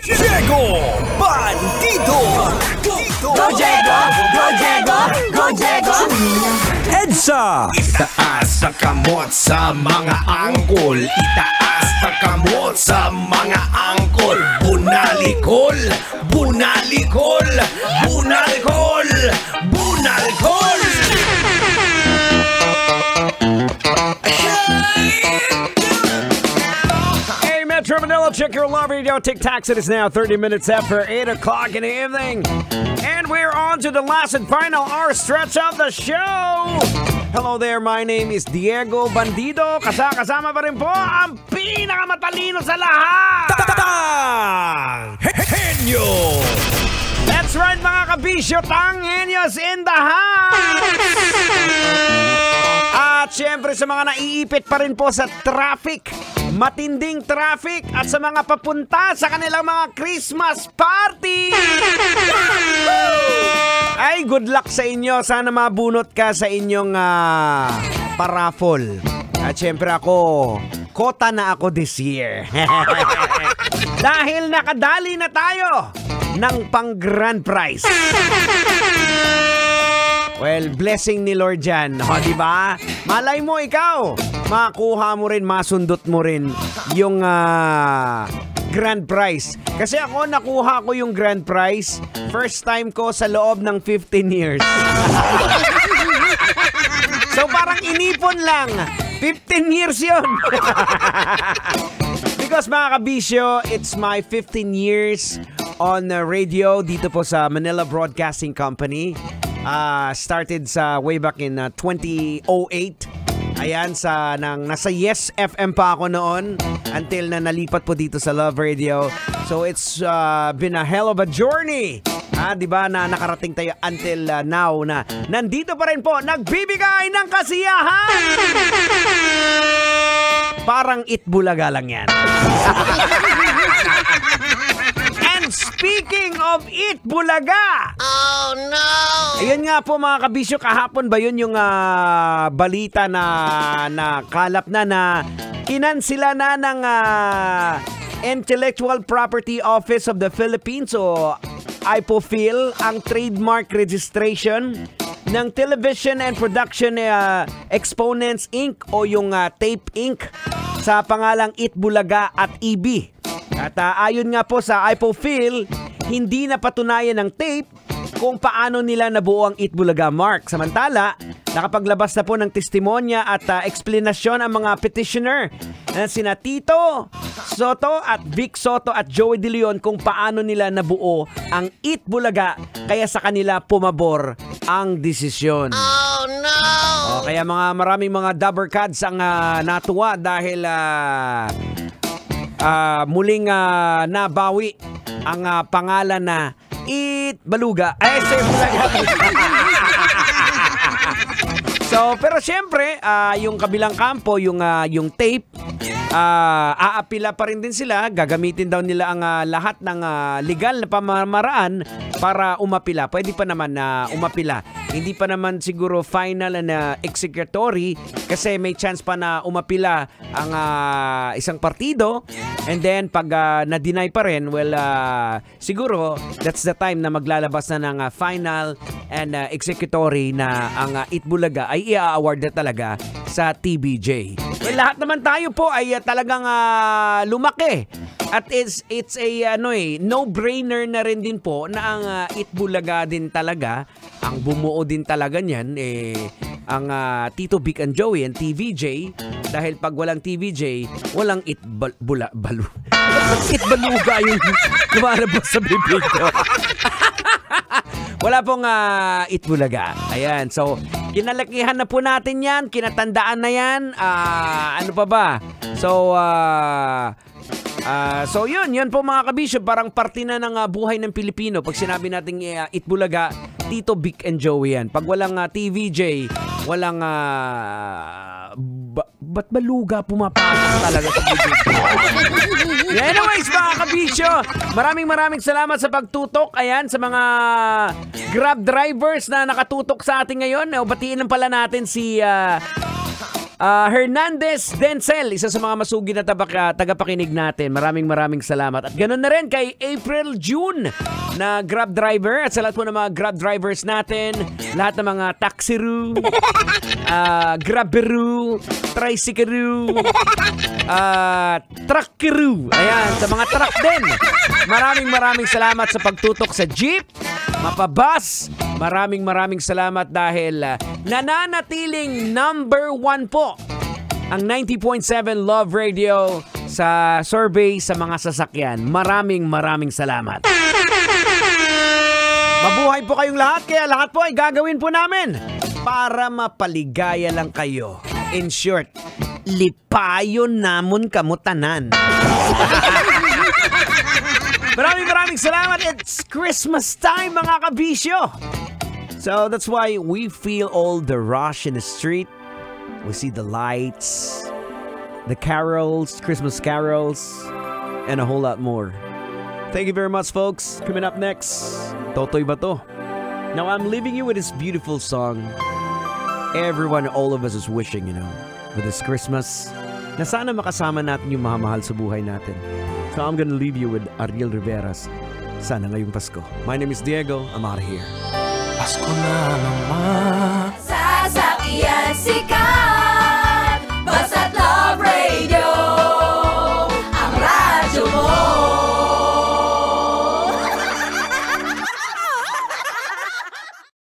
Diego Bandido! Go Diego! Go Diego! Go Diego! EDSA! Itaas sa kamot sa mga angkol. Itaas sa kamot sa mga angkol. Bunalikol! Bunalikol! Bunalikol! Bunalikol! Hey, Metro Manila, check your love radio. TikToks. It is now 30 minutes after 8 o'clock in the evening. And we're on to the last and final hour stretch of the show. Hello there, my name is Diego Bandido. Kasama pa rin po ang pinakamatalino sa lahat. Henyo! That's right, mga kabisyo. Tanghenyos in the house. At syempre sa mga naiipit pa rin po sa traffic, matinding traffic, at sa mga papunta sa kanilang mga Christmas party. Ay, good luck sa inyo. Sana mabunot ka sa inyong paraffol. At syempre ako, kota na ako this year. Dahil nakadali na tayo ng pang grand prize. Well, blessing ni Lord yan. O, diba? Malay mo ikaw, makuha mo rin, masundot mo rin yung grand prize. Kasi ako, nakuha ko yung grand prize. First time ko sa loob ng 15 years. So, parang inipon lang. 15 years yun. Because mga kabisyo, it's my 15 years on radio dito po sa Manila Broadcasting Company. Started sa way back in 2008. Ayan, nasa Yes FM pa ako noon until na nalipat po dito sa Love Radio. So it's been a hell of a journey. Diba na nakarating tayo until now na nandito pa rin po, nagbibigay ng kasiyahan. Parang Itbulaga lang yan. And speaking of Itbulaga, oh no! Ayun nga po mga kabisyo, kahapon ba yun yung balita na kalap na kinansila na ng Intellectual Property Office of the Philippines o IPOPHL ang trademark registration ng Television and Production Exponents Inc. o yung Tape Inc. sa pangalang Itbulaga at EB. At ayon nga po sa IPOPHL, hindi na patunayan ng tape kung paano nila nabuo ang Itbulaga mark. Samantala, nakapaglabas na po ng testimonya at eksplanasyon ang mga petitioner na sina Tito Soto at Vic Soto at Joey De Leon kung paano nila nabuo ang Itbulaga, kaya sa kanila pumabor ang desisyon. Oh no! Kaya maraming mga Dabbercads ang natuwa dahil muling nabawi ang pangalan na Itbulaga. So, pero syempre, yung kabilang kampo, yung tape, aapila pa rin din sila. Gagamitin daw nila ang lahat ng legal na pamamaraan para umapila. Pwede pa naman na umapila. Hindi pa naman siguro final na executory kasi may chance pa na umapila ang isang partido. And then, pag na-deny pa rin, well, siguro, that's the time na maglalabas na ng final and executory na ang Itbulaga ay i-award na talaga sa TBJ. Well, lahat naman tayo po ay talagang lumaki. At it's a no-brainer na rin din po na ang Itbulaga din talaga, ang bumuo din talaga niyan, ang Tito Vic and Joey and TVJ. Dahil pag walang TVJ, walang Itbulaga yung kumarabas sa bibig ko. Wala pong Itbulaga. Ayan, so kinalakihan na po natin yan, kinatandaan na yan. Ano pa ba? So yun po mga kabisyo, parang parte na ng buhay ng Pilipino. Pag sinabi natin Itbulaga, Tito Vic and Joey yan. Pag walang TVJ, walang ba't baluga pumapasok talaga sa bibig? Anyways mga kabisyo, maraming salamat sa pagtutok. Ayan, sa mga Grab drivers na nakatutok sa atin ngayon. Batiin lang pala natin si Hernandez Denzel, isa sa mga masugi na tagapakinig natin. Maraming salamat. At ganoon na rin kay April June na Grab driver. At sa lahat po ng mga Grab drivers natin, lahat ng mga taxiru, Grabberu, tricycleru, truckeru. Ayan, sa mga truck din. Maraming salamat sa pagtutok sa jeep, mapabus. Maraming salamat dahil nananatiling number 1 po ang 90.7 Love Radio sa survey sa mga sasakyan. Maraming salamat. Mabuhay po kayong lahat, kaya lahat po ay gagawin po namin para mapaligaya lang kayo. In short, lipayon namon kamutanan. Maraming salamat. It's Christmas time, mga kabisyo. So that's why we feel all the rush in the street. We see the lights, the carols, Christmas carols, and a whole lot more. Thank you very much, folks. Coming up next, Totoy Bato. Now I'm leaving you with this beautiful song. Everyone, all of us is wishing, with this Christmas, na sana makasama natin yung mahamahal sa buhay natin. So I'm gonna leave you with Ariel Rivera's Sana Ngayong Pasko. My name is Diego. I'm out of here. Pasko na naman. Sasakyan si Ka.